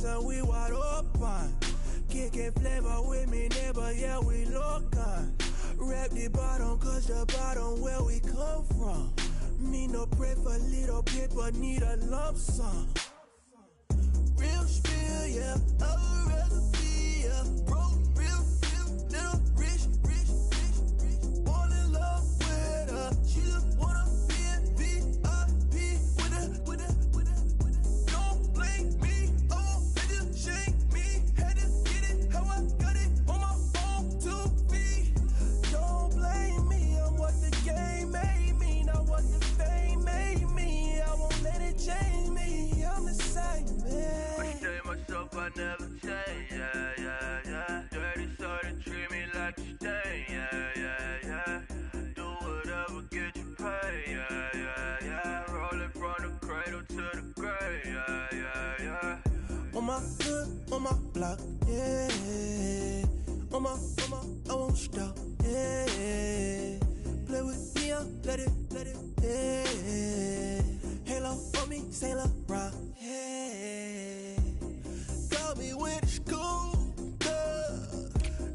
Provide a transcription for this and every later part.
so we wide open. Kicking flavor with me, neighbor, yeah, we look good. Rap the bottom, cause the bottom where we come from. Me no pray for little paper, need a lump sum. Real spill, yeah, a recipe, yeah. Broke, real, little rich. Fall in love with her. She just wanna be in VIP with her. Don't blame me, oh, they just shake me. Had to get it, how I got it on my phone to be. Don't blame me, I'm what the game made me, not what the fame made me. I won't let it change me, I'm the same, man. I stay myself, I never change, yeah. Dirty soul, they treat me like a stain, yeah. Do whatever, get you paid, yeah. Rolling from the cradle to the grave, yeah. On my hood, on my block, yeah. On my, I won't stop, yeah. Play with me, let it, yeah. Halo on me, Sailor Rock, yeah. Got me with the school,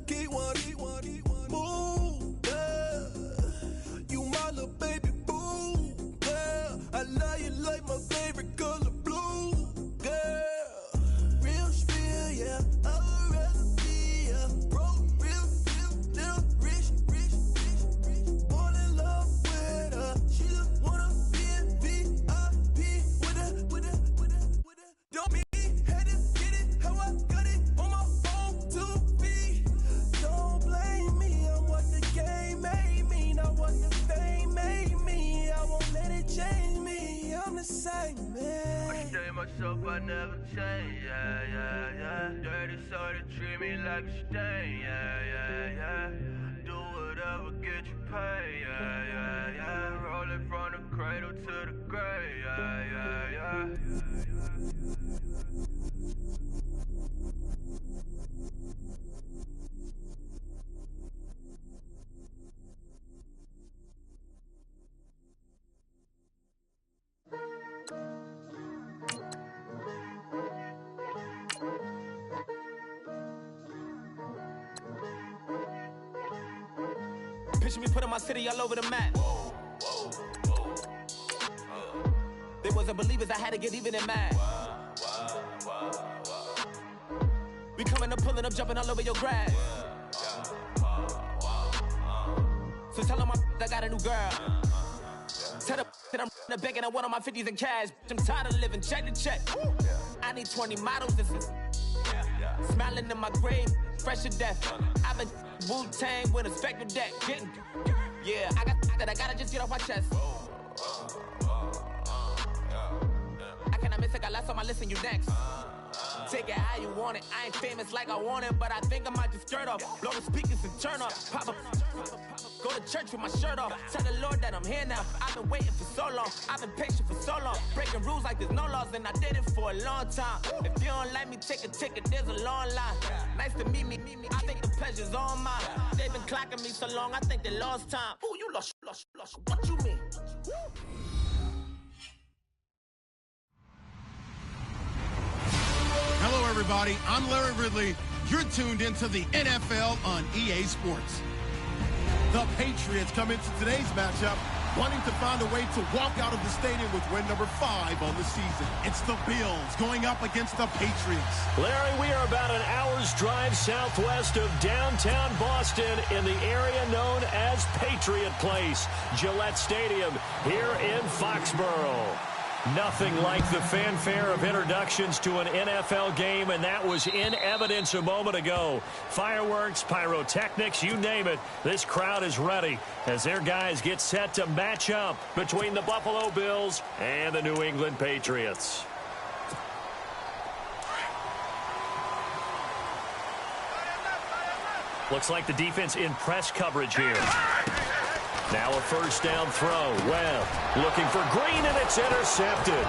Keep one, move, you my little baby boo, girl. I love you like my favorite color blue, girl. Real spill, yeah, a recipe, yeah. Broke, real, little rich. Fall in love with her. She just wanna be in VIP with her. Don't me had to get it, how I got it on my phone to be. Don't blame me, I'm what the game made me, not what the fame made me. I won't let it change me, I'm the same, man. I stay myself, I never change, yeah. Dirty soul, they treat me like a stain, yeah. Do whatever, get you paid, yeah. Rolling from the cradle to the grave, yeah. Picture me putting my city all over the map. They wasn't believers, I had to get even in mad. We coming up, pulling up, jumping all over your grass. So tell them I got a new girl. Tell them that I'm the bank and I want all my 50s in cash. I'm tired of living check to check. I need 20 models, this is smiling in my grave, fresh to death. I've been Wu-Tang with a spectral deck. Yeah, I gotta just get off my chest. I cannot miss, I got last on my list and you next. Take it how you want it, I ain't famous like I want it, but I think I might just skirt off. Blow the speakers and turn off. Pop up, go to church with my shirt off. Tell the Lord that I'm here now. I've been waiting for so long, I've been patient for so long. Breaking rules like there's no laws, and I did it for a long time. If you don't like me, take a ticket, there's a long line. Nice to meet me, I think the pleasure's all mine. They've been clocking me so long, I think they lost time. Ooh, you lost, what you mean? Hello, everybody. I'm Larry Ridley. You're tuned into the NFL on EA Sports. The Patriots come into today's matchup wanting to find a way to walk out of the stadium with win number 5 on the season. It's the Bills going up against the Patriots. Larry, we are about an hour's drive southwest of downtown Boston in the area known as Patriot Place, Gillette Stadium here in Foxborough. Nothing like the fanfare of introductions to an NFL game, and that was in evidence a moment ago. Fireworks, pyrotechnics, you name it. This crowd is ready as their guys get set to match up between the Buffalo Bills and the New England Patriots. Looks like the defense in press coverage here. Now a first down throw. Webb looking for Green, and it's intercepted.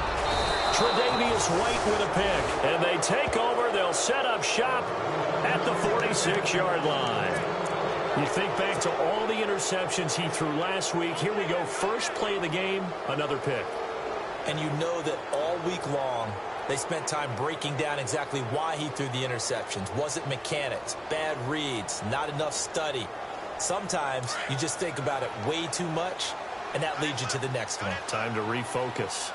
Tre'Davious White with a pick. And they take over. They'll set up shop at the 46-yard line. You think back to all the interceptions he threw last week. Here we go. First play of the game, another pick. And you know that all week long, They spent time breaking down exactly why he threw the interceptions. Was it mechanics, bad reads, not enough study? Sometimes you just think about it way too much, and that leads you to the next one. Time to refocus.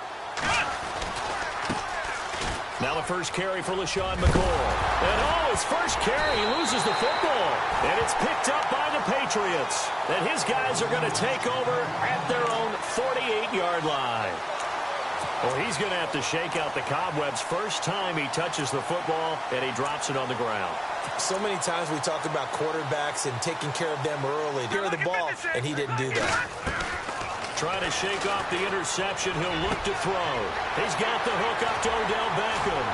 Now the first carry for LaShawn McCoy. And his first carry, he loses the football. And it's picked up by the Patriots. And his guys are going to take over at their own 48-yard line. Well, he's going to have to shake out the cobwebs first time he touches the football, and he drops it on the ground. So many times we talk about quarterbacks and taking care of them early. Carry the ball, and he didn't do that. Trying to shake off the interception. He'll look to throw. He's got the hook up to Odell Beckham.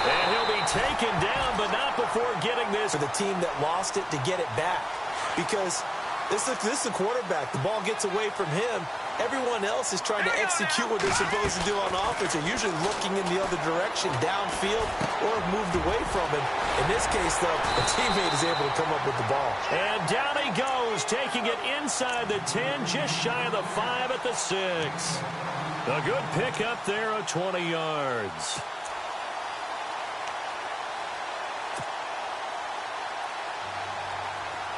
And he'll be taken down, but not before getting this. For the team that lost it to get it back. Because this is a quarterback. The ball gets away from him. Everyone else is trying to execute what they're supposed to do on offense. They're usually looking in the other direction, downfield, or have moved away from him. In this case, though, a teammate is able to come up with the ball. And down he goes, taking it inside the 10, just shy of the 5 at the 6. A good pick up there of 20 yards.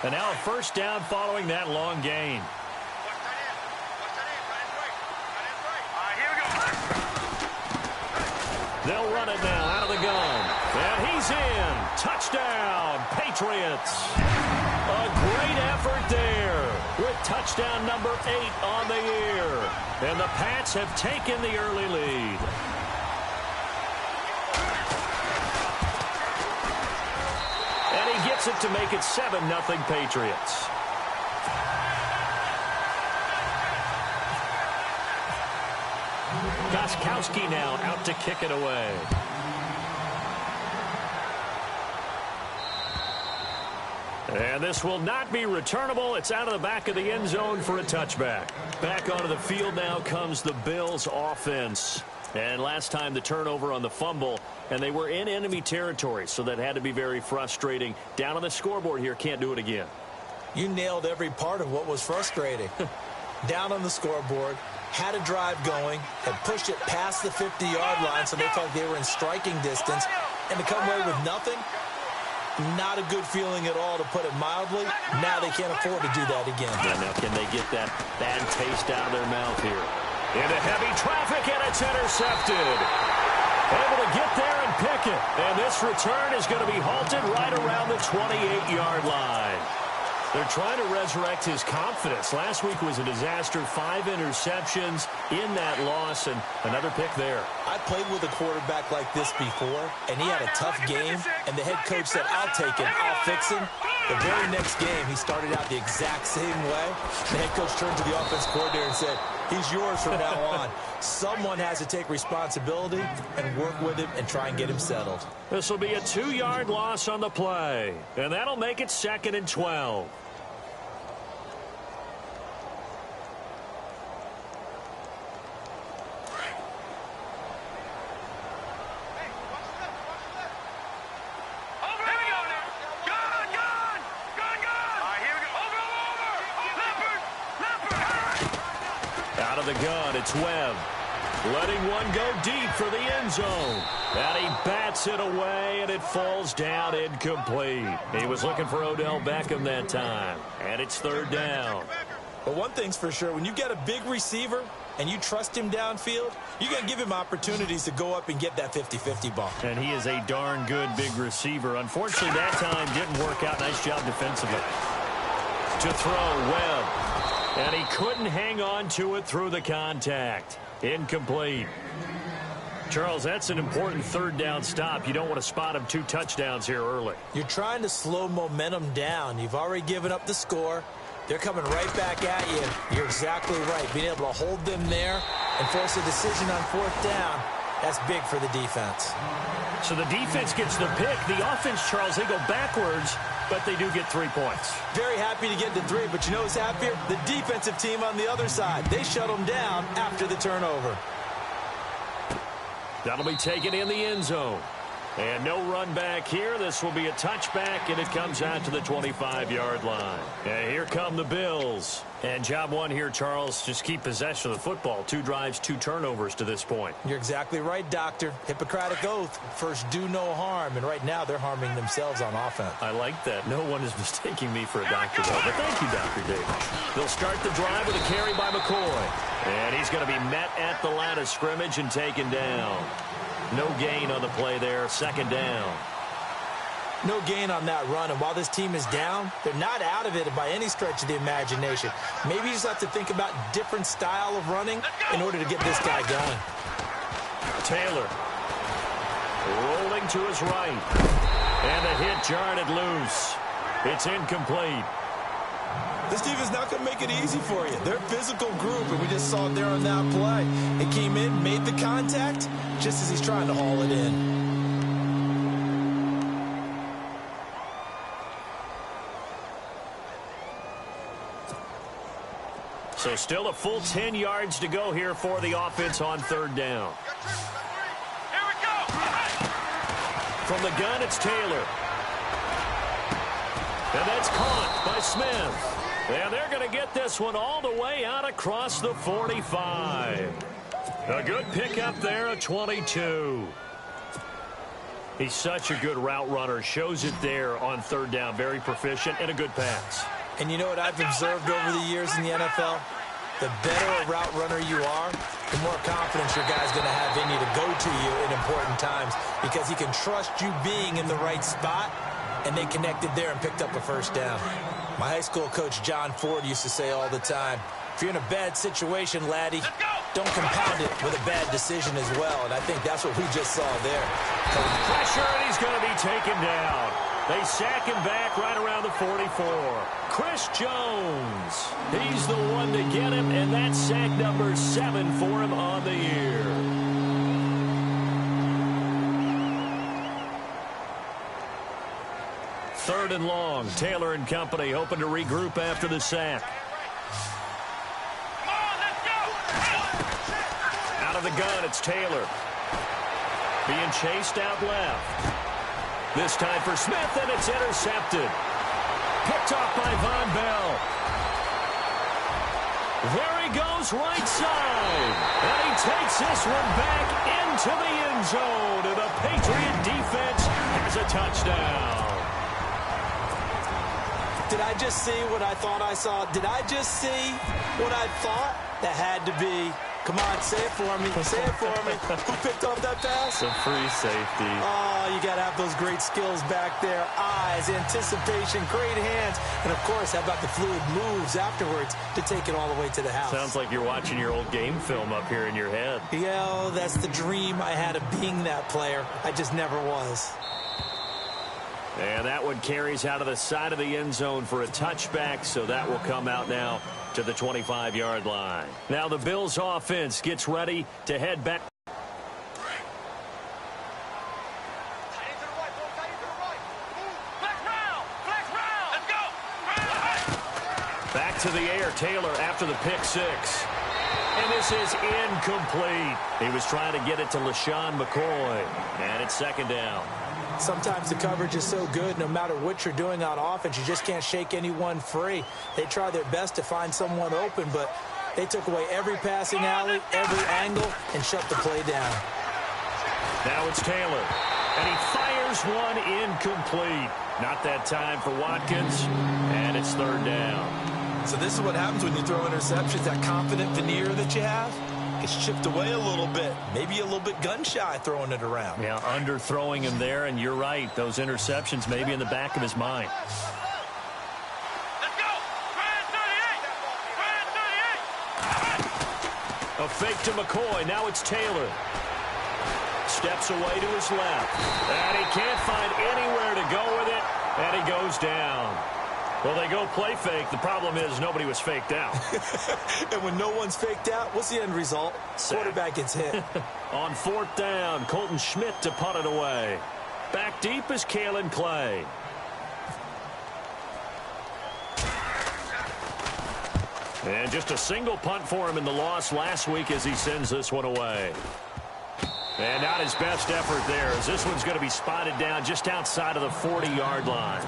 And now a first down following that long gain. They'll run it now out of the gun. And he's in. Touchdown, Patriots. A great effort there with touchdown number 8 on the year. And the Pats have taken the early lead. And he gets it to make it 7-0 Patriots. Gostkowski now out to kick it away. And this will not be returnable. It's out of the back of the end zone for a touchback. Back onto the field now comes the Bills offense. And last time the turnover on the fumble, and they were in enemy territory, so that had to be very frustrating. Down on the scoreboard here, can't do it again. You nailed every part of what was frustrating. Down on the scoreboard, had a drive going, had pushed it past the 50-yard line, so they felt they were in striking distance, and to come away with nothing, not a good feeling at all, to put it mildly. Now they can't afford to do that again. Yeah, now can they get that bad taste out of their mouth here? Into heavy traffic, and it's intercepted. Able to get there and pick it. And this return is going to be halted right around the 28-yard line. They're trying to resurrect his confidence. Last week was a disaster. 5 interceptions in that loss, and another pick there. I played with a quarterback like this before, and he had a tough game, and the head coach said, I'll take him, I'll fix him. The very next game, he started out the exact same way. The head coach turned to the offense coordinator and said, he's yours from now on. Someone has to take responsibility and work with him and try and get him settled. This will be a 2-yard loss on the play, and that'll make it 2nd and 12. The gun, it's Webb. Letting one go deep for the end zone. And he bats it away, and it falls down incomplete. He was looking for Odell Beckham that time. And it's 3rd down. But one thing's for sure, when you get a big receiver and you trust him downfield, you're going to give him opportunities to go up and get that 50-50 ball. And he is a darn good big receiver. Unfortunately, that time didn't work out. Nice job defensively. To throw, Webb. And he couldn't hang on to it through the contact. Incomplete. Charles, that's an important 3rd down stop. You don't want to spot him 2 touchdowns here early. You're trying to slow momentum down. You've already given up the score. They're coming right back at you. You're exactly right. Being able to hold them there and force a decision on 4th down, that's big for the defense. So the defense gets the pick. The offense, Charles, they go backwards, but they do get 3 points. Very happy to get to 3, but you know who's happier? The defensive team on the other side. They shut them down after the turnover. That'll be taken in the end zone. And no run back here. This will be a touchback, and it comes out to the 25-yard line. And here come the Bills. And job one here, Charles, just keep possession of the football. 2 drives, 2 turnovers to this point. You're exactly right, Doctor. Hippocratic oath. First, do no harm. And right now, they're harming themselves on offense. I like that. No one is mistaking me for a doctor, though. But thank you, Dr. Davis. They'll start the drive with a carry by McCoy. And he's going to be met at the line of scrimmage and taken down. No gain on the play there. Second down. No gain on that run, and while this team is down, they're not out of it by any stretch of the imagination. Maybe you just have to think about different style of running in order to get this guy going. Taylor rolling to his right, and a hit jarred it loose. It's incomplete. This defense is not going to make it easy for you. They're a physical group, and we just saw it there on that play. It came in, made the contact, just as he's trying to haul it in. So still a full 10 yards to go here for the offense on third down. Here we go. From the gun, it's Taylor. And that's caught by Smith. And they're going to get this one all the way out across the 45. A good pickup there at 22. He's such a good route runner. Shows it there on third down. Very proficient and a good pass. And you know what I've observed over the years in the NFL? The better a route runner you are, the more confidence your guy's going to have in you to go to you in important times because he can trust you being in the right spot, and they connected there and picked up a first down. My high school coach, John Ford, used to say all the time, if you're in a bad situation, laddie, don't compound it with a bad decision as well, and I think that's what we just saw there. Pressure, and he's going to be taken down. They sack him back right around the 44. Chris Jones, he's the one to get him, and that's sack number 7 for him on the year. Third and long. Taylor and company hoping to regroup after the sack. Come on, let's go. Out of the gun, it's Taylor. Being chased out left. This time for Smith, and it's intercepted. Picked off by Von Bell. There he goes, right side. And he takes this one back into the end zone. And the Patriot defense has a touchdown. Did I just see what I thought I saw? Did I just see what I thought? That had to be. Come on, say it for me. Say it for me. Who picked off that pass? A free safety. Oh, you got to have those great skills back there. Eyes, anticipation, great hands. And, of course, how about the fluid moves afterwards to take it all the way to the house? Sounds like you're watching your old game film up here in your head. Yeah, that's the dream I had of being that player. I just never was. And that one carries out of the side of the end zone for a touchback, so that will come out now to the 25-yard line. Now the Bills offense gets ready to head back. Back to the air, Taylor after the pick six. And this is incomplete. He was trying to get it to LaShawn McCoy. And it's second down. Sometimes the coverage is so good, no matter what you're doing on offense, you just can't shake anyone free. They try their best to find someone open, but they took away every passing alley, every angle, and shut the play down. Now it's Taylor, and he fires one incomplete. Not that time for Watkins, and it's third down. So this is what happens when you throw interceptions, that confident veneer that you have. It's chipped away a little bit, maybe a little bit gun-shy throwing it around. Yeah, underthrowing him there, and you're right. Those interceptions may be in the back of his mind. Let's go. Brand 38. A fake to McCoy. Now it's Taylor. Steps away to his left. And he can't find anywhere to go with it, and he goes down. Well, they go play fake. The problem is nobody was faked out. And when no one's faked out, what's the end result? Quarterback gets hit. On fourth down, Colton Schmidt to punt it away. Back deep is Kalen Clay. And just a single punt for him in the loss last week as he sends this one away. And not his best effort there, as this one's going to be spotted down just outside of the 40-yard line.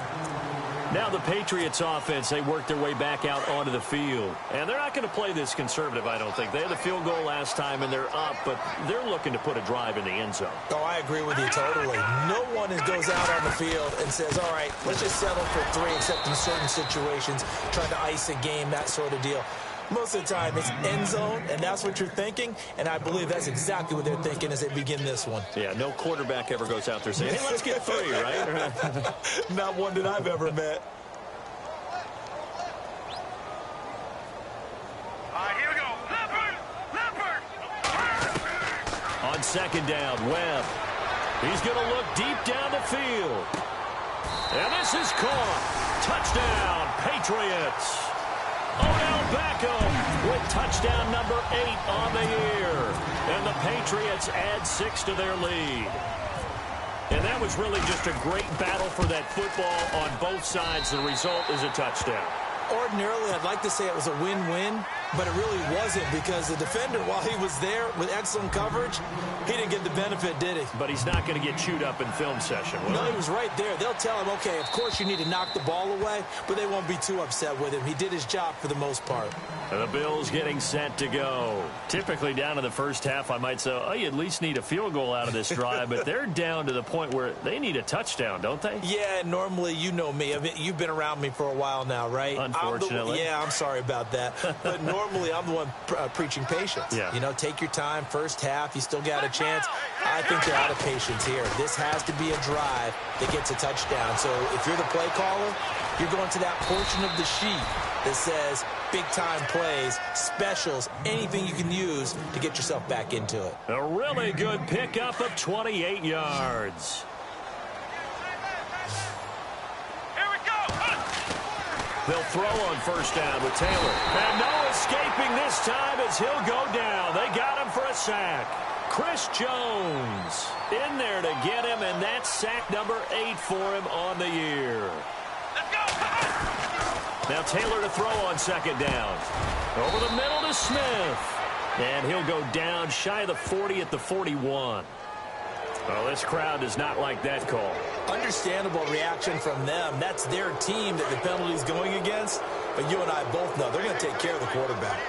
Now the Patriots offense, they work their way back out onto the field. And they're not going to play this conservative, I don't think. They had the field goal last time, and they're up, but they're looking to put a drive in the end zone. Oh, I agree with you totally. No one goes out on the field and says, all right, let's just settle for 3, except in certain situations, trying to ice a game, that sort of deal. Most of the time, it's end zone, and that's what you're thinking, and I believe that's exactly what they're thinking as they begin this one. Yeah, no quarterback ever goes out there saying, hey, let's get 3, right? Not one that I've ever met. All right, here we go. Leopard! On second down, Webb. He's going to look deep down the field. And this is caught. Touchdown, Patriots. Odell Beckham with touchdown number 8 on the year. And the Patriots add 6 to their lead. And that was really just a great battle for that football on both sides. The result is a touchdown. Ordinarily, I'd like to say it was a win-win, but it really wasn't, because the defender, while he was there with excellent coverage, he didn't get the benefit, did he? But he's not going to get chewed up in film session, will No, he was right there. They'll tell him, okay, of course you need to knock the ball away, but they won't be too upset with him. He did his job for the most part. And the Bills getting set to go. Typically down in the first half, I might say, oh, you at least need a field goal out of this drive, but they're down to the point where they need a touchdown, don't they? Yeah, normally, you know me. I mean, you've been around me for a while now, right? Unfortunately. I'm sorry about that. But normally, I'm the one preaching patience. Yeah. You know, take your time. First half, you still got a chance. I think they're out of patience here. This has to be a drive that gets a touchdown. So if you're the play caller, you're going to that portion of the sheet that says big-time plays, specials, anything you can use to get yourself back into it. A really good pickup of 28 yards. Here we go. They'll throw on first down with Taylor. And no escaping this time as he'll go down. They got him for a sack. Chris Jones in there to get him, and that's sack number 8 for him on the year. Let's go. Now Taylor to throw on second down. Over the middle to Smith. And he'll go down shy of the 40 at the 41. Well, this crowd does not like that call. Understandable reaction from them. That's their team that the penalty's going against. But you and I both know they're going to take care of the quarterback.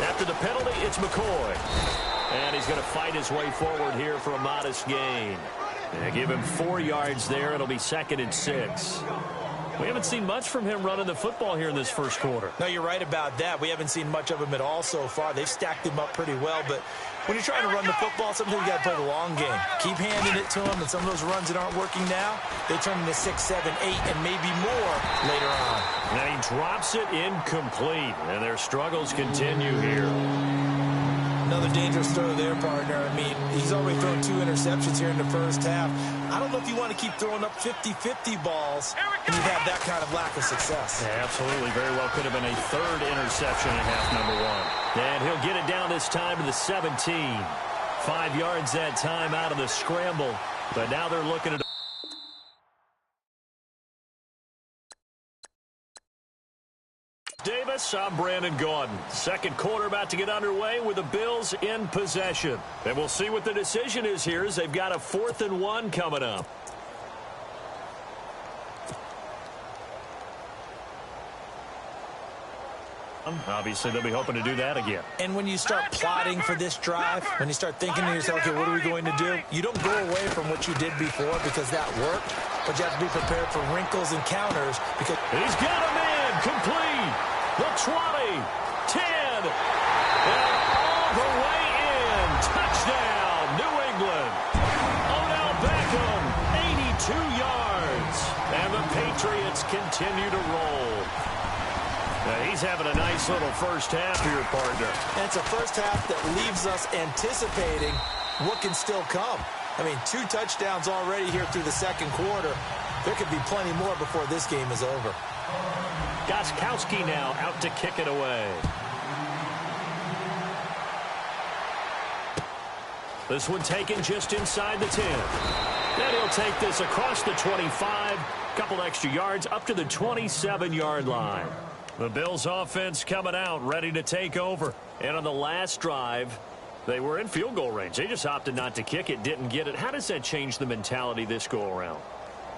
After the penalty, it's McCoy. And he's going to fight his way forward here for a modest gain. And give him 4 yards there. It'll be 2nd and 6. We haven't seen much from him running the football here in this first quarter. No, you're right about that. We haven't seen much of him at all so far. They've stacked him up pretty well. But when you're trying to run the football, sometimes you got to play the long game. Keep handing it to him, and some of those runs that aren't working now, they turn into 6, 7, 8, and maybe more later on. And he drops it incomplete, and their struggles continue here. Another dangerous throw there, partner. I mean, he's already thrown 2 interceptions here in the first half. I don't know if you want to keep throwing up 50-50 balls and you have that kind of lack of success. Yeah, absolutely. Very well could have been a 3rd interception in half number 1. And he'll get it down this time to the 17. 5 yards that time out of the scramble. But now they're looking at Davis, I'm Brandon Gaudin. Second quarter about to get underway with the Bills in possession. And we'll see what the decision is here as they've got a 4th and 1 coming up. Obviously, they'll be hoping to do that again. And when you start plotting for this drive, when you start thinking to yourself, okay, what are we going to do? You don't go away from what you did before because that worked, but you have to be prepared for wrinkles and counters because he's got him in, complete. The 20, 10, and all the way in. Touchdown, New England. Odell Beckham, 82 yards. And the Patriots continue to roll. Now he's having a nice little first half here, partner. And it's a first half that leaves us anticipating what can still come. I mean, 2 touchdowns already here through the second quarter. There could be plenty more before this game is over. Gostkowski now out to kick it away. This one taken just inside the 10. Then he'll take this across the 25. Couple extra yards up to the 27-yard line. The Bills offense coming out ready to take over. And on the last drive, they were in field goal range. They just opted not to kick it, didn't get it. How does that change the mentality this go-around?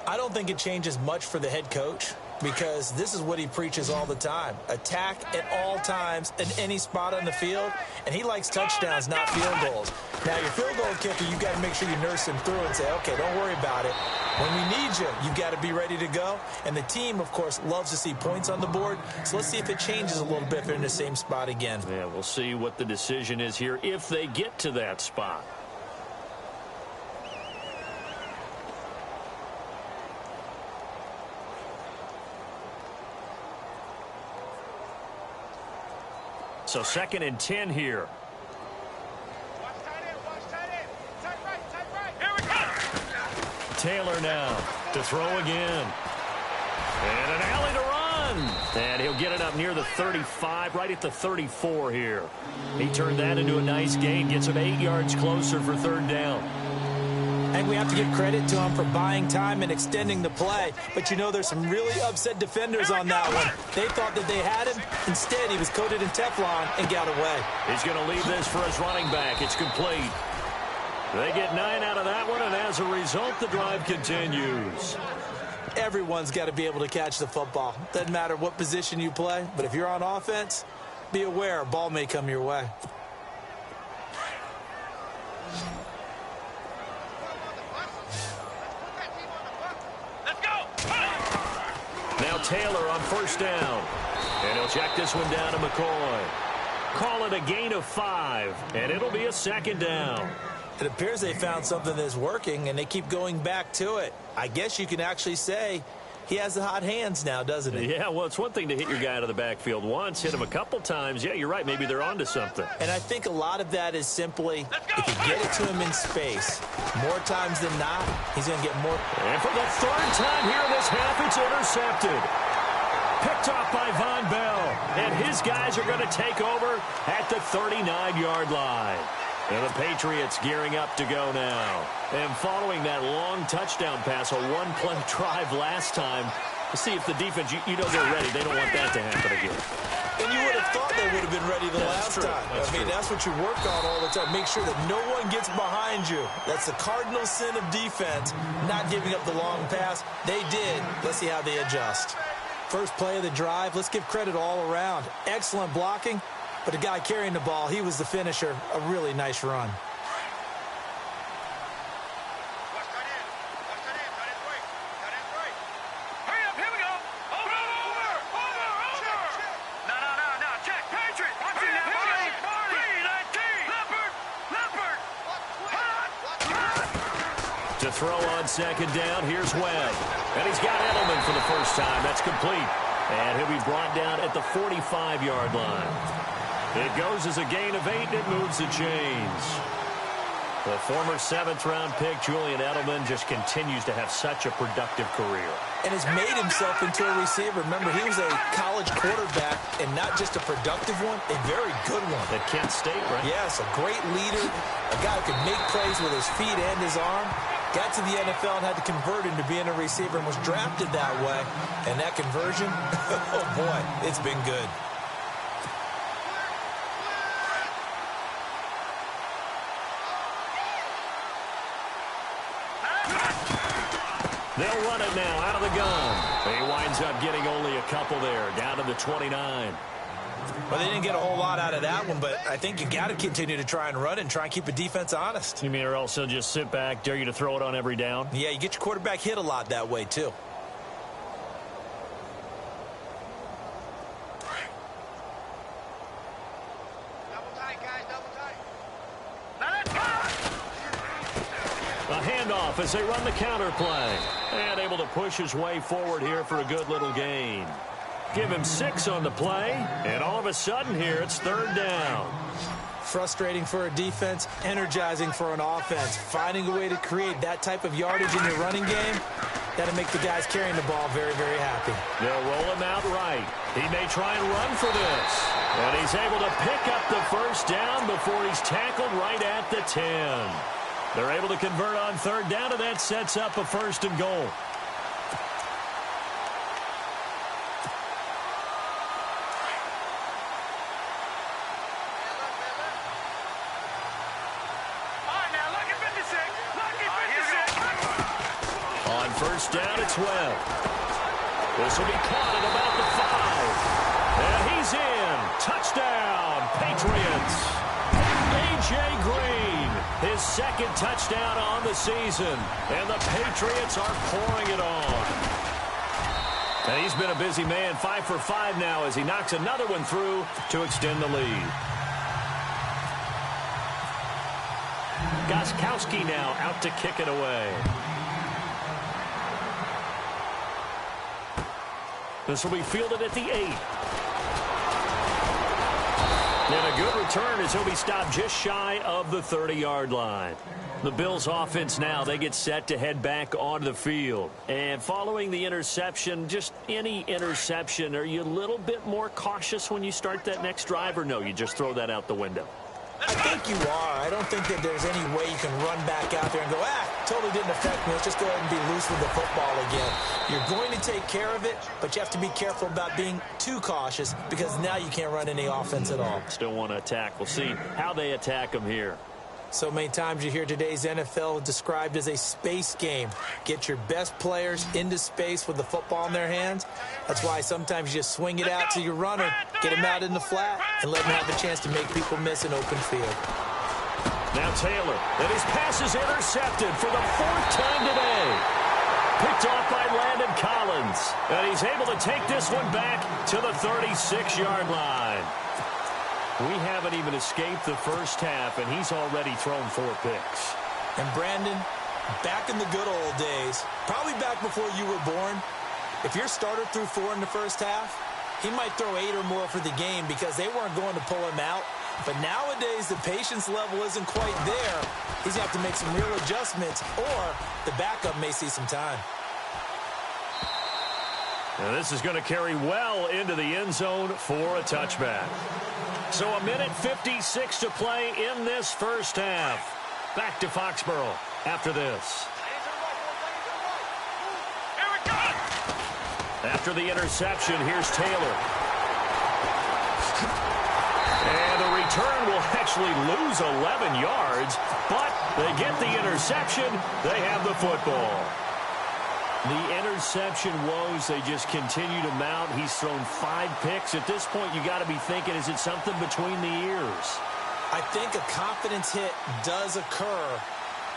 I don't think it changes much for the head coach because this is what he preaches all the time. Attack at all times in any spot on the field, and he likes touchdowns, not field goals. Now, your field goal kicker, you've got to make sure you nurse him through and say, okay, don't worry about it. When we need you, you've got to be ready to go. And the team, of course, loves to see points on the board. So let's see if it changes a little bit if they're in the same spot again. Yeah, we'll see what the decision is here if they get to that spot. So 2nd and 10 here. Watch tight end, watch tight end. Tight right. Here we go. Taylor now to throw again. And an alley to run. And he'll get it up near the 35, right at the 34 here. He turned that into a nice gain, gets him 8 yards closer for 3rd down. And we have to give credit to him for buying time and extending the play. But, you know, there's some really upset defenders on that one. They thought that they had him. Instead, he was coated in Teflon and got away. He's going to leave this for his running back. It's complete. They get 9 out of that one, and as a result, the drive continues. Everyone's got to be able to catch the football. Doesn't matter what position you play, but if you're on offense, be aware a ball may come your way. Now Taylor on 1st down. And he'll check this one down to McCoy. Call it a gain of 5, and it'll be a 2nd down. It appears they found something that's working, and they keep going back to it. I guess you can actually say he has the hot hands now, doesn't he? Yeah, well, it's one thing to hit your guy out of the backfield once, hit him a couple times. Yeah, you're right. Maybe they're onto something. And I think a lot of that is simply if you get it to him in space, more times than not, he's going to get more. And for the 3rd time here in this half, it's intercepted. Picked off by Von Bell. And his guys are going to take over at the 39-yard line. And the Patriots gearing up to go now. And following that long touchdown pass, a one-play drive last time, to see if the defense, you know they're ready. They don't want that to happen again. And you would have thought they would have been ready the last time. That's what you work on all the time. Make sure that no one gets behind you. That's the cardinal sin of defense, not giving up the long pass. They did. Let's see how they adjust. First play of the drive, let's give credit all around. Excellent blocking. But the guy carrying the ball, he was the finisher. A really nice run. Hurry up, here we go. Over. No, check. Patriot. Watch it now, Marty. 3-19. Leopard. To throw on 2nd down, here's Webb. And he's got Edelman for the first time. That's complete. And he'll be brought down at the 45-yard line. It goes as a gain of 8, and it moves the chains. The former 7th-round pick, Julian Edelman, just continues to have such a productive career. And has made himself into a receiver. Remember, he was a college quarterback, and not just a productive one, a very good one. At Kent State, right? Yes, a great leader, a guy who could make plays with his feet and his arm. Got to the NFL and had to convert into being a receiver and was drafted that way. And that conversion, oh boy, it's been good. They'll run it now out of the gun. He winds up getting only a couple there, down to the 29. Well, they didn't get a whole lot out of that one, but I think you got to continue to try and run and try and keep a defense honest. You mean or else they'll just sit back, dare you to throw it on every down? Yeah, you get your quarterback hit a lot that way, too. Double tight, guys, double tight. A handoff as they run the counter play. And able to push his way forward here for a good little gain. Give him 6 on the play, and all of a sudden here it's 3rd down. Frustrating for a defense, energizing for an offense. Finding a way to create that type of yardage in your running game, that'll make the guys carrying the ball very, very happy. They'll roll him out right. He may try and run for this. And he's able to pick up the 1st down before he's tackled right at the 10. They're able to convert on 3rd down, and that sets up a 1st and goal. first down at 12. This will be caught at about the 5. And he's in. Touchdown, Patriots. A.J. Green, his second touchdown on the season. And the Patriots are pouring it on. And he's been a busy man, 5 for 5 now as he knocks another one through to extend the lead. Gostkowski now out to kick it away. This will be fielded at the 8. And a good return as he'll be stopped just shy of the 30-yard line. The Bills offense now, they get set to head back onto the field. And following the interception, just any interception, are you a little bit more cautious when you start that next drive, or no, you just throw that out the window? I think you are. I don't think that there's any way you can run back out there and go, totally didn't affect me. Let's just go ahead and be loose with the football again. You're going to take care of it, but you have to be careful about being too cautious because now you can't run any offense at all. Still want to attack. We'll see how they attack them here. So many times you hear today's NFL described as a space game. Get your best players into space with the football in their hands. That's why sometimes you just swing it out to your runner, get him out in the flat, and let him have a chance to make people miss an open field. Now Taylor, and his pass is intercepted for the 4th time today. Picked off by Landon Collins. And he's able to take this one back to the 36-yard line. We haven't even escaped the first half, and he's already thrown 4 picks. And Brandon, back in the good old days, probably back before you were born, if your starter threw 4 in the first half, he might throw 8 or more for the game because they weren't going to pull him out. But nowadays, the patience level isn't quite there. He's going to have to make some real adjustments, or the backup may see some time. And this is going to carry well into the end zone for a touchback. So a minute 56 to play in this first half. Back to Foxborough after this. After the interception, here's Taylor. And the return will actually lose 11 yards, but they get the interception. They have the football. The interception woes, they just continue to mount. He's thrown 5 picks. At this point, you got to be thinking, is it something between the ears? I think a confidence hit does occur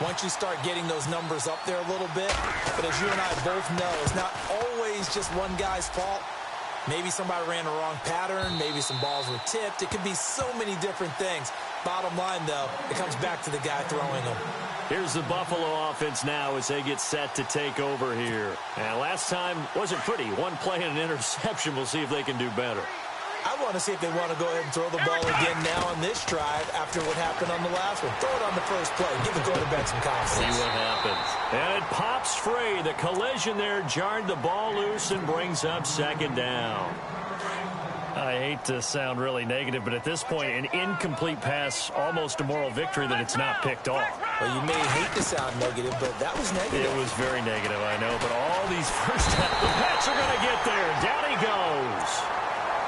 once you start getting those numbers up there a little bit. But as you and I both know, it's not always just one guy's fault. Maybe somebody ran the wrong pattern. Maybe some balls were tipped. It could be so many different things. Bottom line, though, it comes back to the guy throwing them. Here's the Buffalo offense now as they get set to take over here. And last time wasn't pretty. One play and an interception. We'll see if they can do better. I want to see if they want to go ahead and throw the ball again now on this drive after what happened on the last one. Throw it on the first play. Give the quarterback some confidence. See what happens. And it pops free. The collision there jarred the ball loose and brings up 2nd down. I hate to sound really negative, but at this point, an incomplete pass, almost a moral victory that it's not picked off. Well, you may hate to sound negative, but that was negative. It was very negative, I know, but all these first half, the Pats are going to get there. Down he goes.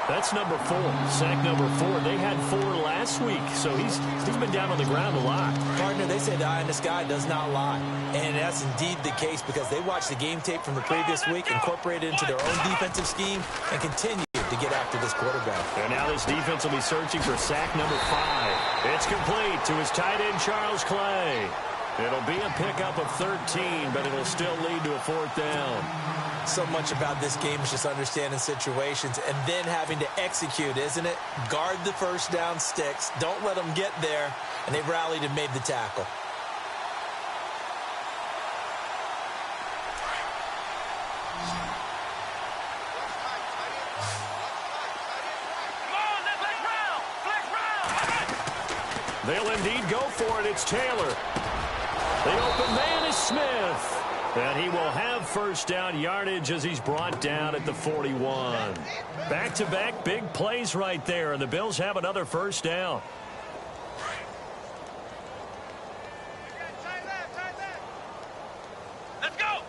That's number 4, sack number 4. They had 4 last week, so he's been down on the ground a lot. Partner, they say the eye in the sky does not lie. And that's indeed the case because they watched the game tape from the previous week, incorporated it into their own defensive scheme, and continue to get after this quarterback. And now this defense will be searching for sack number 5. It's complete to his tight end, Charles Clay. It'll be a pickup of 13, but it'll still lead to a 4th down. So much about this game is just understanding situations and then having to execute, isn't it? Guard the first down sticks. Don't let them get there. And they've rallied and made the tackle. They'll indeed go for it. It's Taylor. The open man is Smith. And he will have first down yardage as he's brought down at the 41. Back-to-back big plays right there, and the Bills have another first down. Let's go.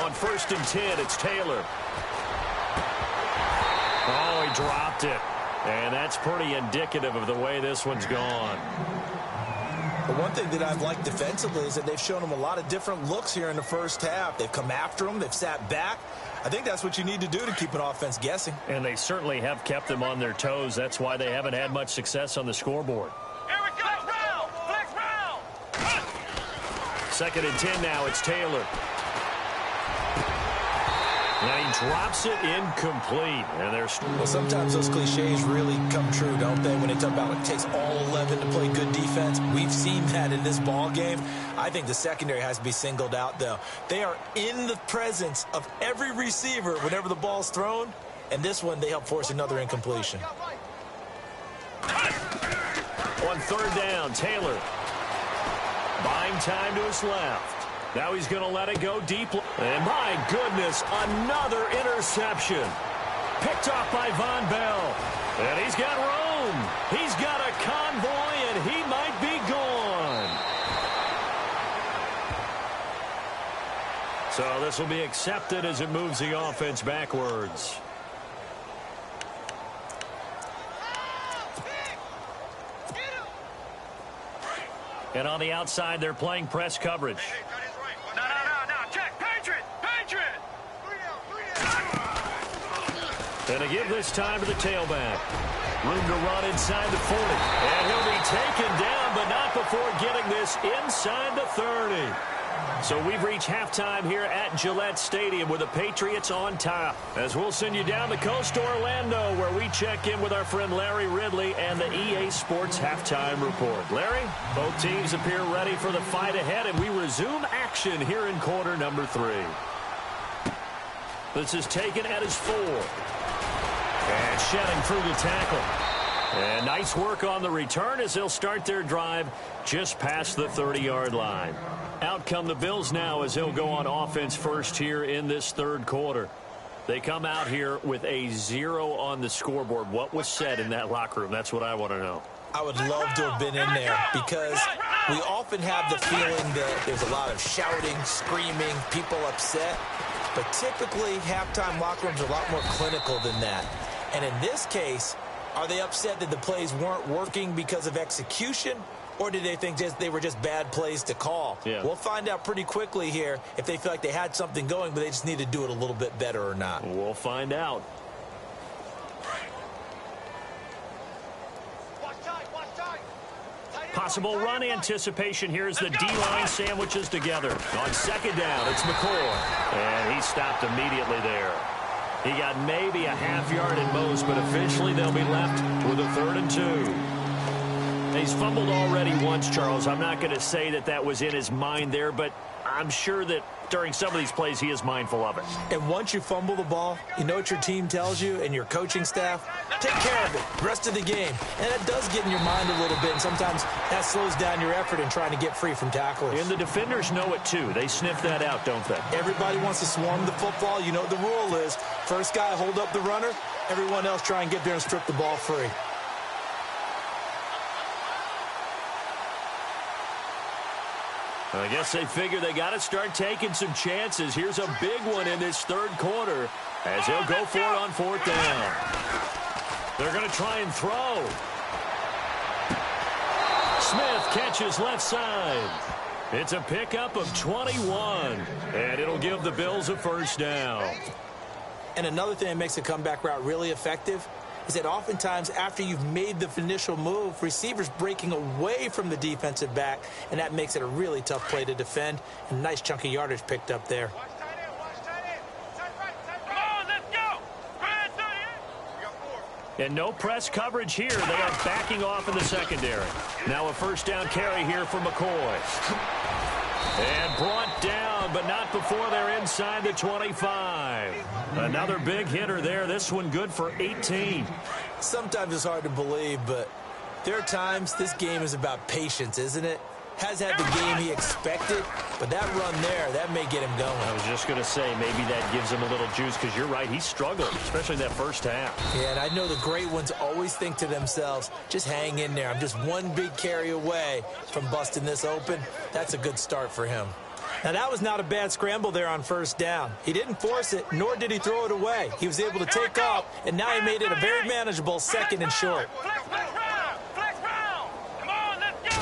On 1st and 10, it's Taylor. Oh, he dropped it. And that's pretty indicative of the way this one's gone. But one thing that I've liked defensively is that they've shown them a lot of different looks here in the first half. They've come after them. They've sat back. I think that's what you need to do to keep an offense guessing. And they certainly have kept them on their toes. That's why they haven't had much success on the scoreboard. Here we go. Flex round. 2nd and 10 now. It's Taylor. And he drops it incomplete. And there's well, sometimes those cliches really come true, don't they? When they talk about it takes all 11 to play good defense. We've seen that in this ball game. I think the secondary has to be singled out, though. They are in the presence of every receiver whenever the ball's thrown. And this one, they help force another incompletion. On 3rd down, Taylor. Buying time to his left. Now he's going to let it go deep. And my goodness, another interception. Picked off by Von Bell. And he's got room. He's got a convoy, and he might be gone. So this will be accepted as it moves the offense backwards. And on the outside, they're playing press coverage. No. Check. Patriot. And to give this time to the tailback. Room to run inside the 40. And he'll be taken down, but not before getting this inside the 30. So we've reached halftime here at Gillette Stadium with the Patriots on top. As we'll send you down the coast to Orlando, where we check in with our friend Larry Ridley and the EA Sports Halftime Report. Larry, both teams appear ready for the fight ahead, and we resume action here in quarter number 3. This is taken at his 4. And shedding through the tackle. And nice work on the return as they'll start their drive just past the 30-yard line. Out come the Bills now as they'll go on offense first here in this 3rd quarter. They come out here with a 0 on the scoreboard. What was said in that locker room? That's what I want to know. I would love to have been in there because we often have the feeling that there's a lot of shouting, screaming, people upset. But typically, halftime locker rooms are a lot more clinical than that. And in this case, are they upset that the plays weren't working because of execution? Or did they think they were just bad plays to call? Yeah. We'll find out pretty quickly here if they feel like they had something going, but they just need to do it a little bit better or not. We'll find out. Possible run anticipation here as the D-line sandwiches together. On 2nd down, it's McCoy. And he stopped immediately there. He got maybe a half yard at most, but officially they'll be left with a 3rd and 2. He's fumbled already once, Charles. I'm not going to say that that was in his mind there, but I'm sure that during some of these plays he is mindful of it. And once you fumble the ball, you know what your team tells you and your coaching staff? Take care of it the rest of the game. And it does get in your mind a little bit, and sometimes that slows down your effort in trying to get free from tacklers. And the defenders know it too. They sniff that out, don't they? Everybody wants to swarm the football. You know what the rule is. First guy hold up the runner. Everyone else try and get there and strip the ball free. I guess they figure they got to start taking some chances. Here's a big one in this 3rd quarter as they'll go for it on 4th down. They're going to try and throw. Smith catches left side. It's a pickup of 21, and it'll give the Bills a 1st down. And another thing that makes the comeback route really effective is that oftentimes after you've made the initial move, receivers breaking away from the defensive back, and that makes it a really tough play to defend. And nice chunk of yardage picked up there. Watch tight end. Tight right. Come on, let's go. Grand 38. We got 4. And no press coverage here. They are backing off in the secondary. Now a 1st down carry here for McCoy. And brought down, but not before they're inside the 25. Another big hitter there. This one good for 18. Sometimes it's hard to believe, but there are times this game is about patience, isn't it? Has had the game he expected, but that run there, that may get him going. I was just going to say, maybe that gives him a little juice, because you're right, he struggled, especially in that 1st half. Yeah, and I know the great ones always think to themselves, just hang in there. I'm just one big carry away from busting this open. That's a good start for him. Now, that was not a bad scramble there on 1st down. He didn't force it, nor did he throw it away. He was able to take off, and now he made it a very manageable 2nd and short. Flex round. Come on, let's go.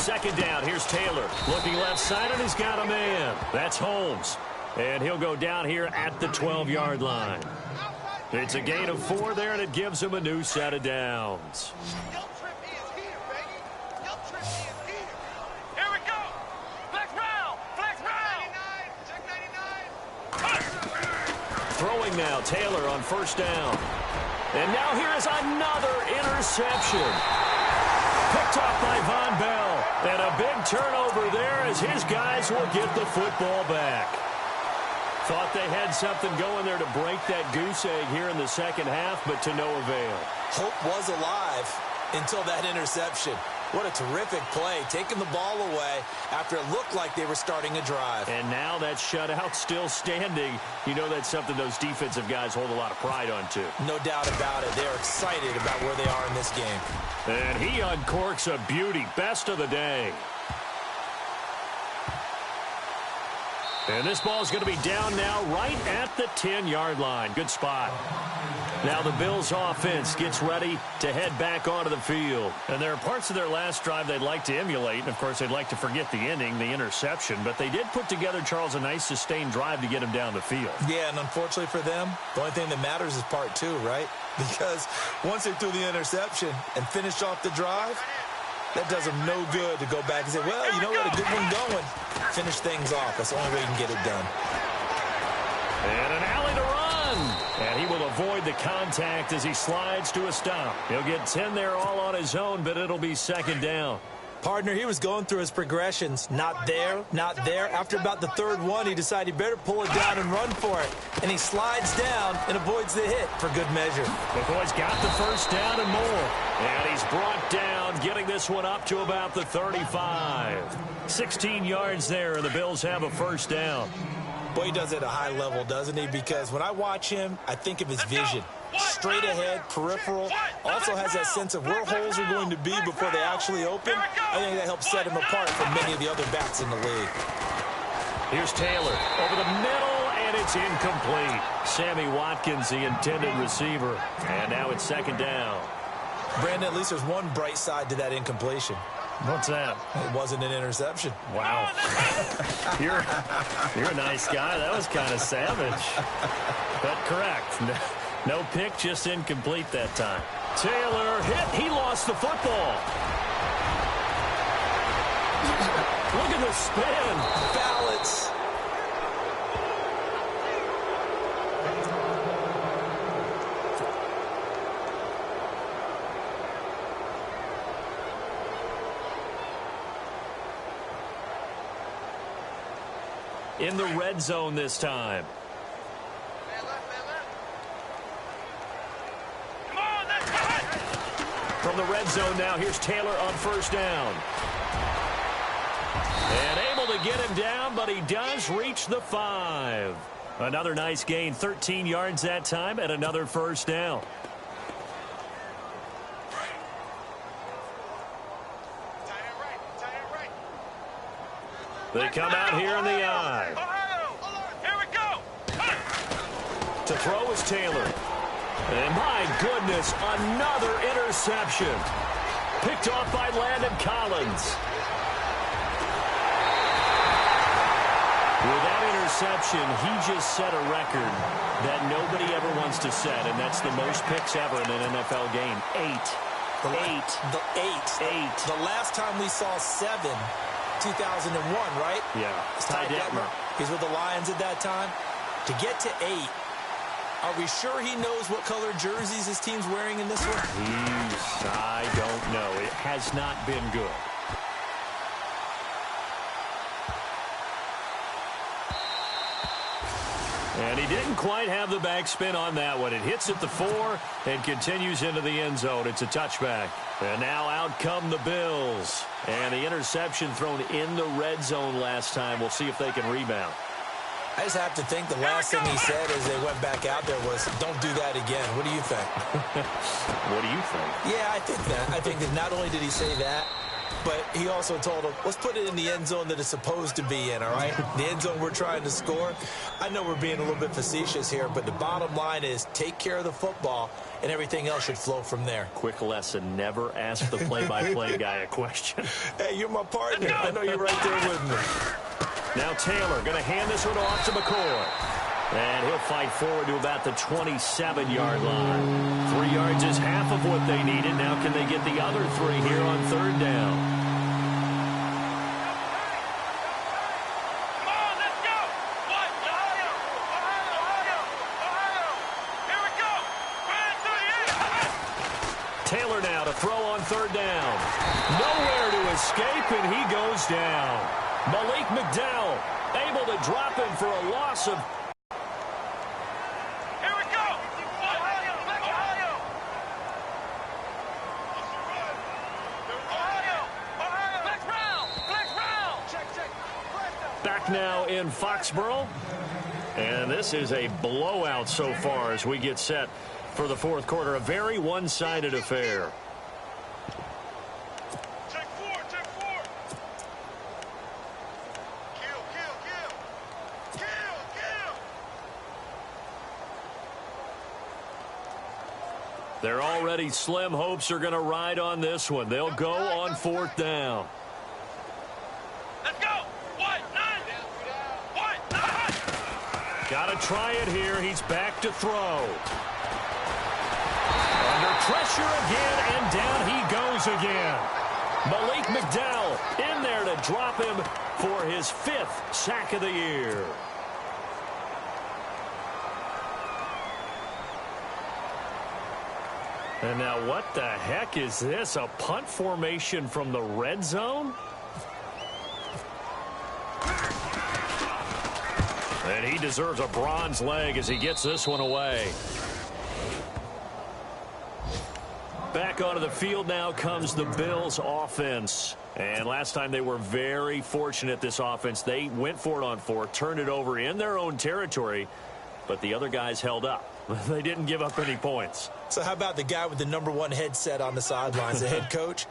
second down. Here's Taylor. Looking left side, and he's got a man. That's Holmes. And he'll go down here at the 12-yard line. It's a gain of 4 there, and it gives him a new set of downs. Here we go. Flex round. Flex round. 99. Check 99. Throwing now, Taylor on first down. And now here is another interception. Picked off by Von Bell. And a big turnover there as his guys will get the football back. Thought they had something going there to break that goose egg here in the second half, but to no avail. Hope was alive until that interception. What a terrific play, taking the ball away after it looked like they were starting a drive. And now that shutout still standing. You know that's something those defensive guys hold a lot of pride on, too. No doubt about it. They're excited about where they are in this game. And he uncorks a beauty. Best of the day. And this ball is going to be down now right at the 10-yard line. Good spot. Now the Bills offense gets ready to head back onto the field. And there are parts of their last drive they'd like to emulate. And, of course, they'd like to forget the ending, the interception. But they did put together, Charles, a nice sustained drive to get him down the field. Yeah, and unfortunately for them, the only thing that matters is part 2, right? Because once they threw the interception and finished off the drive, that does them no good to go back and say, well, you know what, a good one going. Finish things off. That's the only way you can get it done. And an alley to run. And he will avoid the contact as he slides to a stop. He'll get 10 there all on his own, but it'll be second down. Partner, he was going through his progressions. Not there, not there. After about the third one, he decided he better pull it down and run for it. And he slides down and avoids the hit for good measure. The boys got the first down and more. And he's brought down, getting this one up to about the 35. 16 yards there, and the Bills have a first down. Boy, he does it at a high level, doesn't he? Because when I watch him, I think of his vision. Straight ahead, peripheral, also has that sense of where holes are going to be before they actually open. I think that helps set him apart from many of the other backs in the league. Here's Taylor over the middle, and it's incomplete. Sammy Watkins, the intended receiver. And now it's second down. Brandon, at least there's one bright side to that incompletion. What's that? It wasn't an interception. Wow. You're a nice guy. That was kind of savage. But correct. No pick, just incomplete that time. Taylor hit. He lost the football. Look at the spin. Balance. In the red zone this time. From the red zone now, here's Taylor on first down. And able to get him down, but he does reach the 5. Another nice gain, 13 yards that time, and another first down. They come out here in the eye. Here we go. To throw is Taylor. And my goodness, another interception. Picked off by Landon Collins. With that interception, he just set a record that nobody ever wants to set, and that's the most picks ever in an NFL game. 8. The last time we saw 7, 2001, right? Yeah. Ty Detmer. He's with the Lions at that time. To get to 8, are we sure he knows what color jerseys his team's wearing in this one? I don't know. It has not been good. And he didn't quite have the backspin on that one. It hits at the 4 and continues into the end zone. It's a touchback. And now out come the Bills. And the interception thrown in the red zone last time. We'll see if they can rebound. I just have to think the last thing he said as they went back out there was, don't do that again. What do you think? What do you think? Yeah, I think that. I think that not only did he say that, but he also told him, let's put it in the end zone that it's supposed to be in, all right? The end zone we're trying to score. I know we're being a little bit facetious here, but the bottom line is take care of the football, and everything else should flow from there. Quick lesson, never ask the play-by-play guy a question. Hey, you're my partner. I know you're right there with me. Now Taylor going to hand this one off to McCoy. And he'll fight forward to about the 27-yard line. 3 yards is half of what they needed. Now can they get the other 3 here on third down? Come on, let's go! What? Ohio! Here we go! Run through the air! Taylor now to throw on third down. Nowhere to escape, and he goes down. Malik McDowell able to drop him for a loss of... Back now in Foxborough, and this is a blowout so far as we get set for the fourth quarter. A very one-sided affair. Check four. Kill. They're already slim hopes are going to ride on this one. They'll go on fourth down. Let's go! Got to try it here. He's back to throw. Under pressure again, and down he goes again. Malik McDowell in there to drop him for his 5th sack of the year. And now what the heck is this? A punt formation from the red zone? And he deserves a bronze leg as he gets this one away. Back onto the field now comes the Bills offense. And last time they were very fortunate, this offense. They went for it on 4, turned it over in their own territory, but the other guys held up. They didn't give up any points. So how about the guy with the #1 headset on the sidelines, the head coach?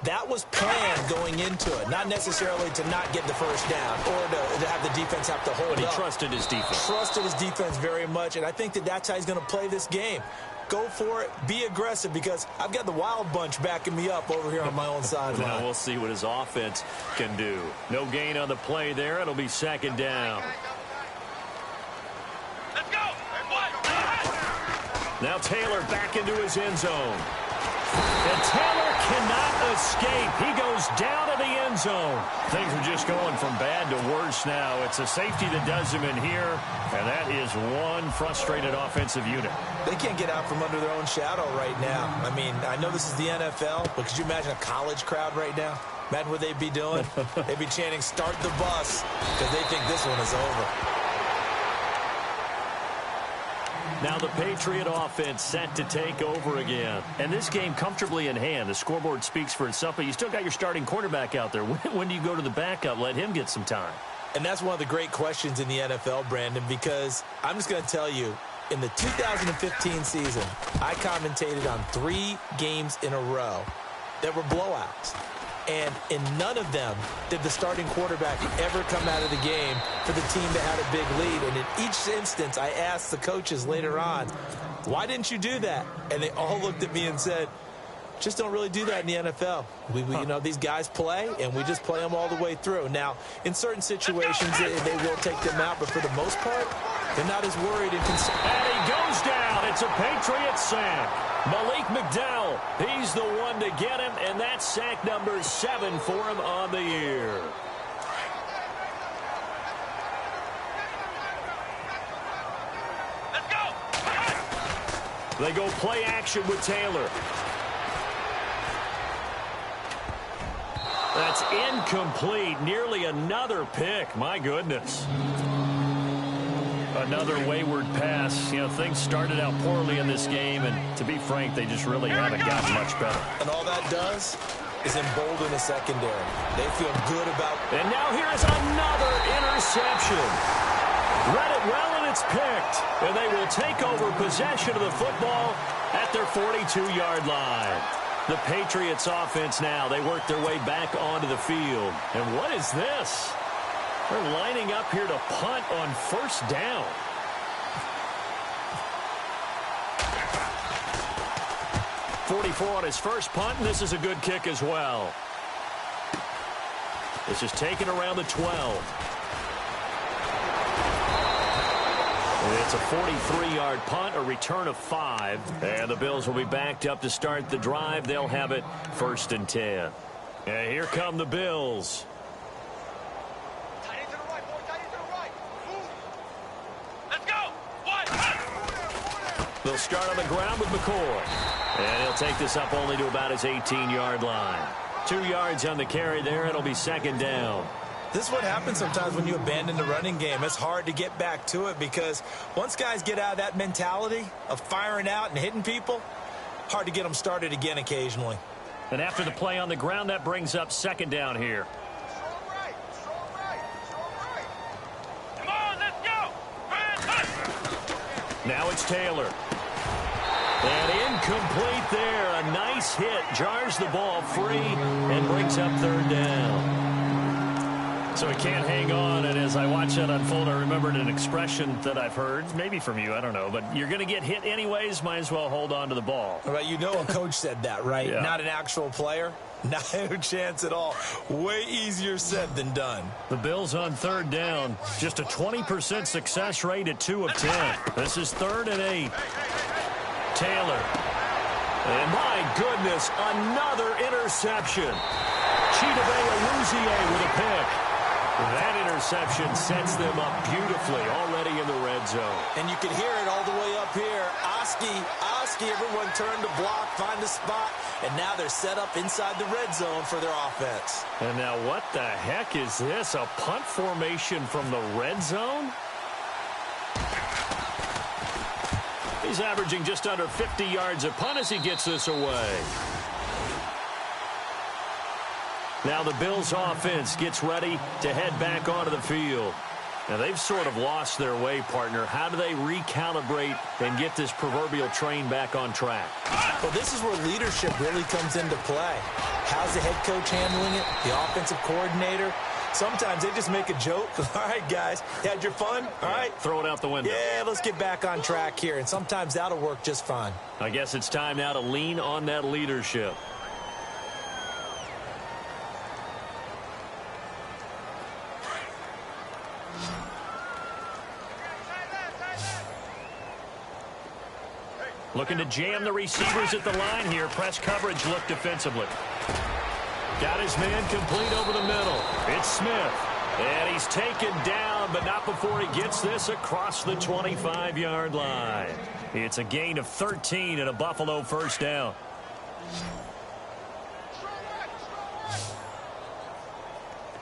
That was planned going into it, not necessarily to not get the first down or to have the defense have to hold up. But he trusted his defense. Trusted his defense very much, and I think that's how he's going to play this game. Go for it. Be aggressive, because I've got the wild bunch backing me up over here on my own sideline. Now we'll see what his offense can do. No gain on the play there. It'll be second down. Let's go! Now Taylor back into his end zone. And Taylor cannot escape. He goes down to the end zone. Things are just going from bad to worse now. It's a safety that does him in here, and that is one frustrated offensive unit. They can't get out from under their own shadow right now. I mean, I know this is the NFL, but could you imagine a college crowd right now? Imagine what they'd be doing. They'd be chanting, "Start the bus," because they think this one is over. Now the Patriot offense set to take over again. And this game comfortably in hand. The scoreboard speaks for itself, but you still got your starting quarterback out there. When do you go to the backup? Let him get some time. And that's one of the great questions in the NFL, Brandon, because I'm just going to tell you, in the 2015 season, I commentated on 3 games in a row that were blowouts. And in none of them did the starting quarterback ever come out of the game for the team that had a big lead. And in each instance, I asked the coaches later on, why didn't you do that? And they all looked at me and said, just don't really do that in the NFL. You know, these guys play, and we just play them all the way through. Now, in certain situations, they will take them out, but for the most part, they're not as worried and concerned. And he goes down. It's a Patriot sack. Malik McDowell, he's the one to get him, and that's sack number 7 for him on the year. Let's go! They go play action with Taylor. That's incomplete. Nearly another pick. My goodness. Another wayward pass. You know, things started out poorly in this game, and to be frank, they just really haven't gotten much better. And all that does is embolden the secondary. They feel good about... And now here's another interception. Read it well, and it's picked. And they will take over possession of the football at their 42-yard line. The Patriots offense now. They work their way back onto the field. And what is this? They're lining up here to punt on first down. .44 on his first punt, and this is a good kick as well. This is taken around the 12. It's a 43-yard punt, a return of 5. And the Bills will be backed up to start the drive. They'll have it 1st and 10. And here come the Bills. Tight end to the right, boy. Tight end to the right. Move. Let's go. What? They'll start on the ground with McCoy. And he'll take this up only to about his 18-yard line. 2 yards on the carry there. It'll be 2nd down. This is what happens sometimes when you abandon the running game. It's hard to get back to it because once guys get out of that mentality of firing out and hitting people, hard to get them started again occasionally. And after the play on the ground, that brings up 2nd down here. Strong right. Strong right. Strong right. Come on, let's go. Now it's Taylor. And incomplete there. A nice hit. Jars the ball free and brings up 3rd down. So he can't hang on, and as I watch that unfold, I remembered an expression that I've heard, maybe from you, I don't know, but you're going to get hit anyways, might as well hold on to the ball. Right, you know a coach said that, right? Yeah. Not an actual player. No chance at all. Way easier said than done. The Bills on 3rd down. Just a 20% success rate at 2 of 10. This is 3rd and 8. Taylor. And my goodness, another interception. Chidobe with a pick. That interception sets them up beautifully already in the red zone. And you can hear it all the way up here. Oski, everyone turned to block, find a spot, and now they're set up inside the red zone for their offense. And now what the heck is this? A punt formation from the red zone? He's averaging just under 50 yards a punt as he gets this away. Now the Bills offense gets ready to head back onto the field. Now they've sort of lost their way, partner. How do they recalibrate and get this proverbial train back on track? Well, this is where leadership really comes into play. How's the head coach handling it? The offensive coordinator? Sometimes they just make a joke. All right, guys, you had your fun? All right. Throw it out the window. Yeah, let's get back on track here. And sometimes that'll work just fine. I guess it's time now to lean on that leadership. Looking to jam the receivers at the line here. Press coverage look defensively. Got his man complete over the middle. It's Smith. And he's taken down, but not before he gets this across the 25-yard line. It's a gain of 13 and a Buffalo 1st down.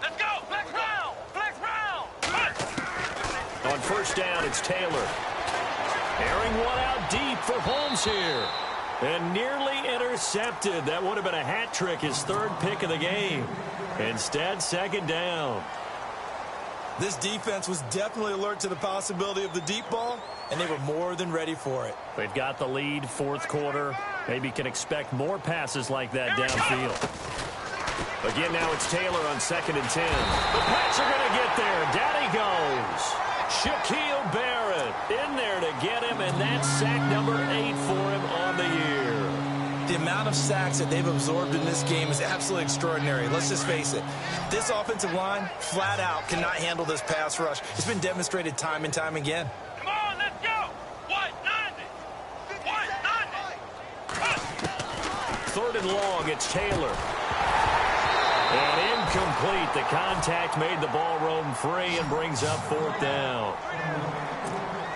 Let's go. Flex round. Flex round. On 1st down, it's Taylor. Airing one out deep for Holmes here. And nearly intercepted. That would have been a hat trick, his 3rd pick of the game. Instead, 2nd down. This defense was definitely alert to the possibility of the deep ball, and they were more than ready for it. They've got the lead, 4th quarter. Maybe can expect more passes like that downfield. Again, now it's Taylor on 2nd and 10. The Pats are going to get there. Down he goes. Shaquille Barrett in there to get him, and that's sack number 8 for him on the year. The amount of sacks that they've absorbed in this game is absolutely extraordinary. Let's just face it. This offensive line, flat out, cannot handle this pass rush. It's been demonstrated time and time again. Come on, let's go. 190. 190. 3rd and long, it's Taylor. And incomplete. The contact made the ball roam free and brings up 4th down.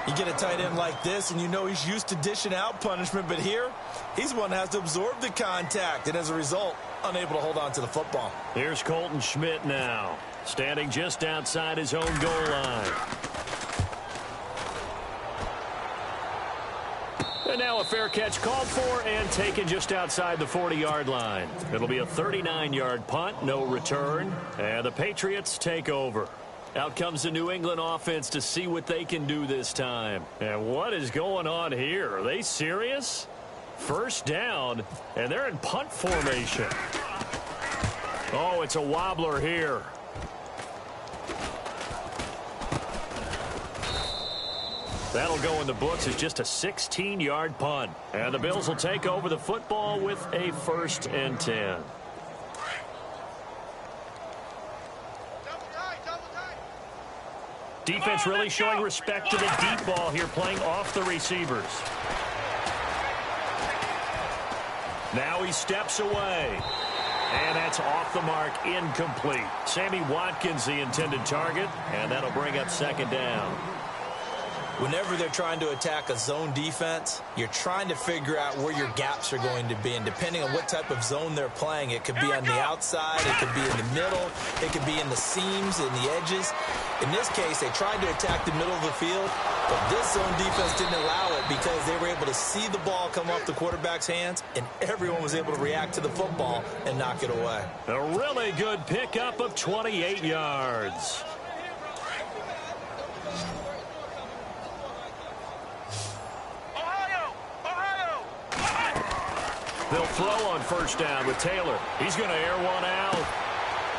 You get a tight end like this, and you know he's used to dishing out punishment, but here, he's one that has to absorb the contact, and as a result, unable to hold on to the football. Here's Colton Schmidt now, standing just outside his own goal line. And now a fair catch called for and taken just outside the 40-yard line. It'll be a 39-yard punt, no return, and the Patriots take over. Out comes the New England offense to see what they can do this time. And what is going on here? Are they serious? First down, and they're in punt formation. Oh, it's a wobbler here. That'll go in the books as just a 16-yard punt. And the Bills will take over the football with a 1st and 10. Defense really showing respect to the deep ball here, playing off the receivers. Now he steps away. And that's off the mark, incomplete. Sammy Watkins, the intended target, and that'll bring up 2nd down. Whenever they're trying to attack a zone defense, you're trying to figure out where your gaps are going to be. And depending on what type of zone they're playing, it could be on the outside, it could be in the middle, it could be in the seams, in the edges. In this case, they tried to attack the middle of the field, but this zone defense didn't allow it because they were able to see the ball come off the quarterback's hands, and everyone was able to react to the football and knock it away. A really good pickup of 28 yards. They'll throw on 1st down with Taylor. He's going to air one out.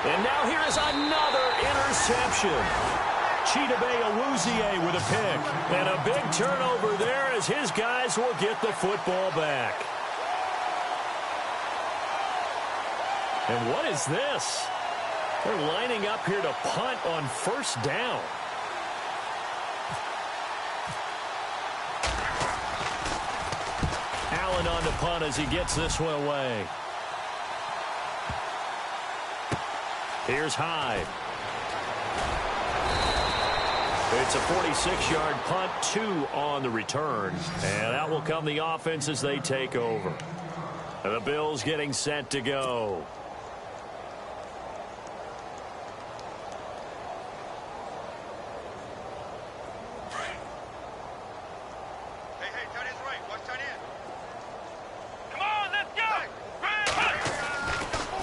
And now here is another interception. Ervsowavybaby with a pick. And a big turnover there as his guys will get the football back. And what is this? They're lining up here to punt on 1st down. Allen on the punt as he gets this one away. Here's Hyde. It's a 46-yard punt, 2 on the return. And out will come the offense as they take over. And the Bills getting set to go.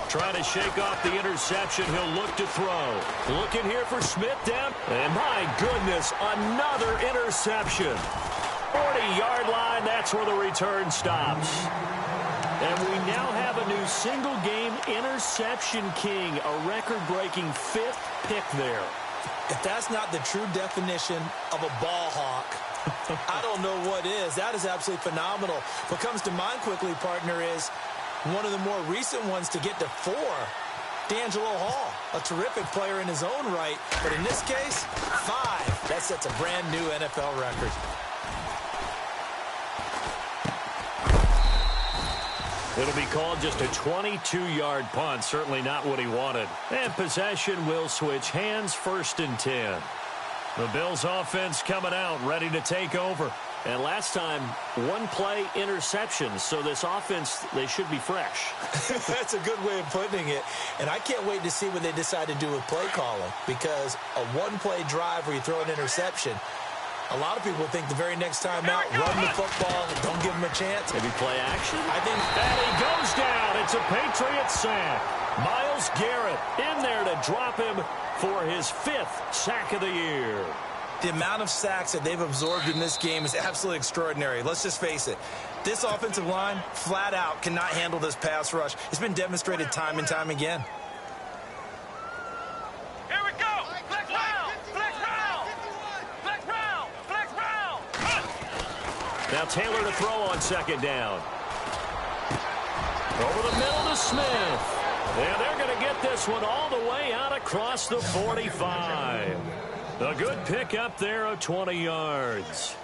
Trying to shake off the interception. He'll look to throw. Looking here for Smith down. And my goodness, another interception. 40-yard line, that's where the return stops. And we now have a new single-game interception king, a record-breaking 5th pick there. If that's not the true definition of a ball hawk, I don't know what is. That is absolutely phenomenal. What comes to mind quickly, partner, is one of the more recent ones to get to 4, D'Angelo Hall, a terrific player in his own right. But in this case, 5. That sets a brand new NFL record. It'll be called just a 22-yard punt. Certainly not what he wanted. And possession will switch hands, 1st and 10. The Bills offense coming out, ready to take over. And last time, 1-play interception. So this offense, they should be fresh. That's a good way of putting it. And I can't wait to see what they decide to do with play calling. Because a 1-play drive where you throw an interception, a lot of people think the very next time out, run the football, don't give them a chance. Maybe play action? I think. And he goes down. It's a Patriot sack. Myles Garrett in there to drop him for his 5th sack of the year. The amount of sacks that they've absorbed in this game is absolutely extraordinary. Let's just face it. This offensive line, flat out, cannot handle this pass rush. It's been demonstrated time and time again. Here we go. Flex round. Flex round. Flex round. Flex round. Now Taylor to throw on 2nd down. Over the middle to Smith. And they're going to get this one all the way out across the 45. A good pick up there of 20 yards.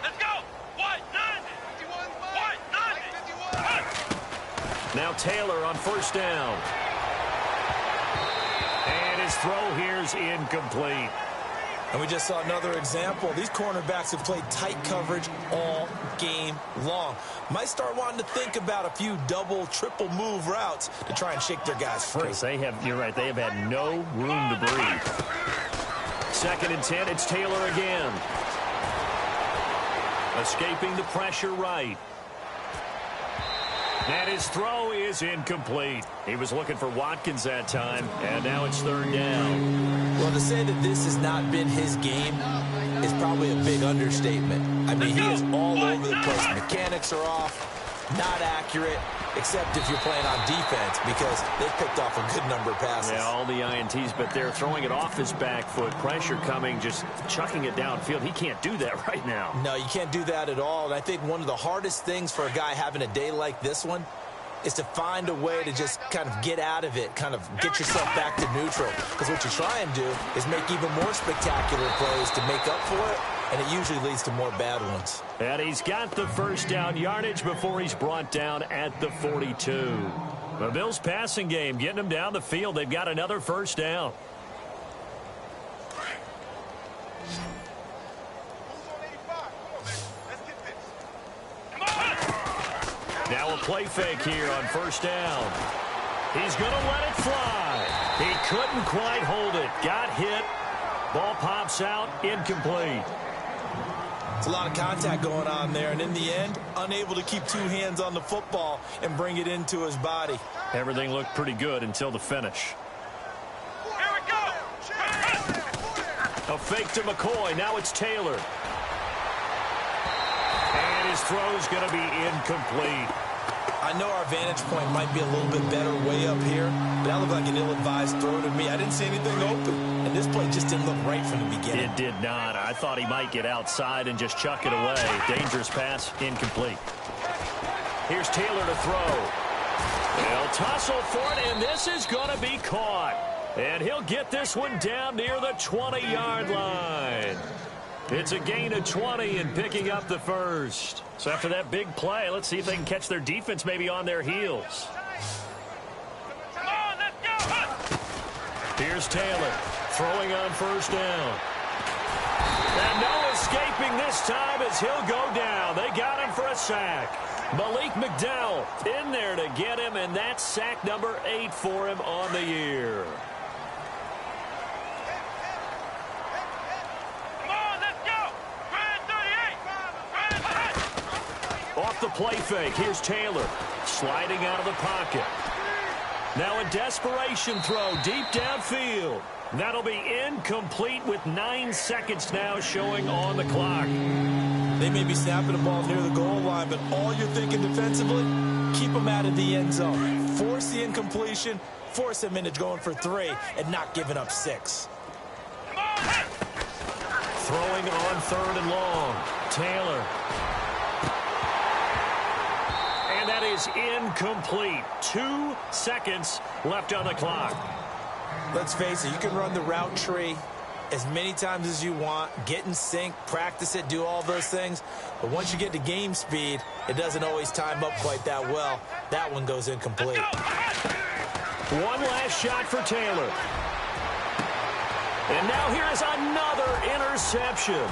Let's go. White 90. White 90. Now Taylor on 1st down. And his throw here's incomplete. And we just saw another example. These cornerbacks have played tight coverage all game long. Might start wanting to think about a few double, triple move routes to try and shake their guys free. They have, you're right, they have had no room to breathe. 2nd and 10, it's Taylor again. Escaping the pressure right. And his throw is incomplete. He was looking for Watkins that time, and now it's third down. Well, to say that this has not been his game is probably a big understatement. I mean, he is all over the place. Mechanics are off. Not accurate, except if you're playing on defense, because they picked off a good number of passes. Yeah, all the INTs, but they're throwing it off his back foot. Pressure coming, just chucking it downfield. He can't do that right now. No, you can't do that at all. And I think one of the hardest things for a guy having a day like this one is to find a way to just kind of get out of it, kind of get yourself back to neutral. Because what you try and do is make even more spectacular plays to make up for it, and it usually leads to more bad ones. And he's got the first down yardage before he's brought down at the 42. The Bills' passing game getting them down the field. They've got another first down. Now a play fake here on first down. He's going to let it fly. He couldn't quite hold it. Got hit. Ball pops out. Incomplete. It's a lot of contact going on there, and in the end, unable to keep two hands on the football and bring it into his body. Everything looked pretty good until the finish. Here we go. A fake to McCoy. Now it's Taylor. And his throw's going to be incomplete. I know our vantage point might be a little bit better way up here, but that looked like an ill-advised throw to me. I didn't see anything open, and this play just didn't look right from the beginning. It did not. I thought he might get outside and just chuck it away. Dangerous pass, incomplete. Here's Taylor to throw. They'll tussle for it, and this is going to be caught. And he'll get this one down near the 20-yard line. It's a gain of 20 and picking up the first. So after that big play, let's see if they can catch their defense maybe on their heels. Come on, let's go. Here's Taylor throwing on first down. And no escaping this time as he'll go down. They got him for a sack. Malik McDowell in there to get him, and that's sack number 8 for him on the year. Off the play fake, here's Taylor sliding out of the pocket. Now a desperation throw deep downfield. That'll be incomplete with 9 seconds now showing on the clock. They may be snapping the ball near the goal line, but all you're thinking defensively, keep them out of the end zone. Force the incompletion, force them into going for 3, and not giving up 6. Throwing on third and long. Taylor. And that is incomplete. 2 seconds left on the clock. Let's face it, you can run the route tree as many times as you want, get in sync, practice it, do all those things. But once you get to game speed, it doesn't always time up quite that well. That one goes incomplete. One last shot for Taylor. And now here is another interception.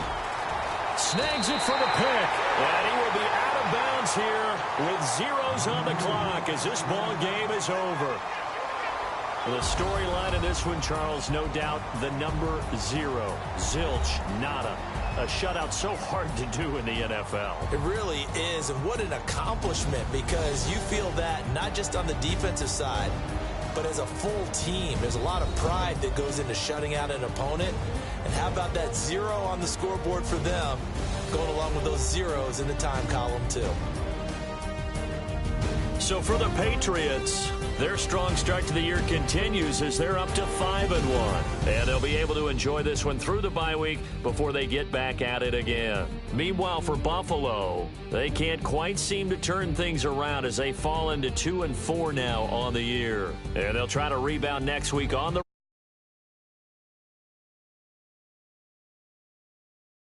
Snags it for the pick. And he will be out of bounds here with zeros on the clock as this ball game is over. The storyline in this one, Charles, no doubt the number 0. Zilch, nada. A shutout so hard to do in the NFL. It really is, and what an accomplishment, because you feel that not just on the defensive side, but as a full team. There's a lot of pride that goes into shutting out an opponent. And how about that 0 on the scoreboard for them, going along with those zeros in the time column, too. So for the Patriots, their strong start to the year continues as they're up to 5-1. And they'll be able to enjoy this one through the bye week before they get back at it again. Meanwhile, for Buffalo, they can't quite seem to turn things around as they fall into 2-4 now on the year. And they'll try to rebound next week on the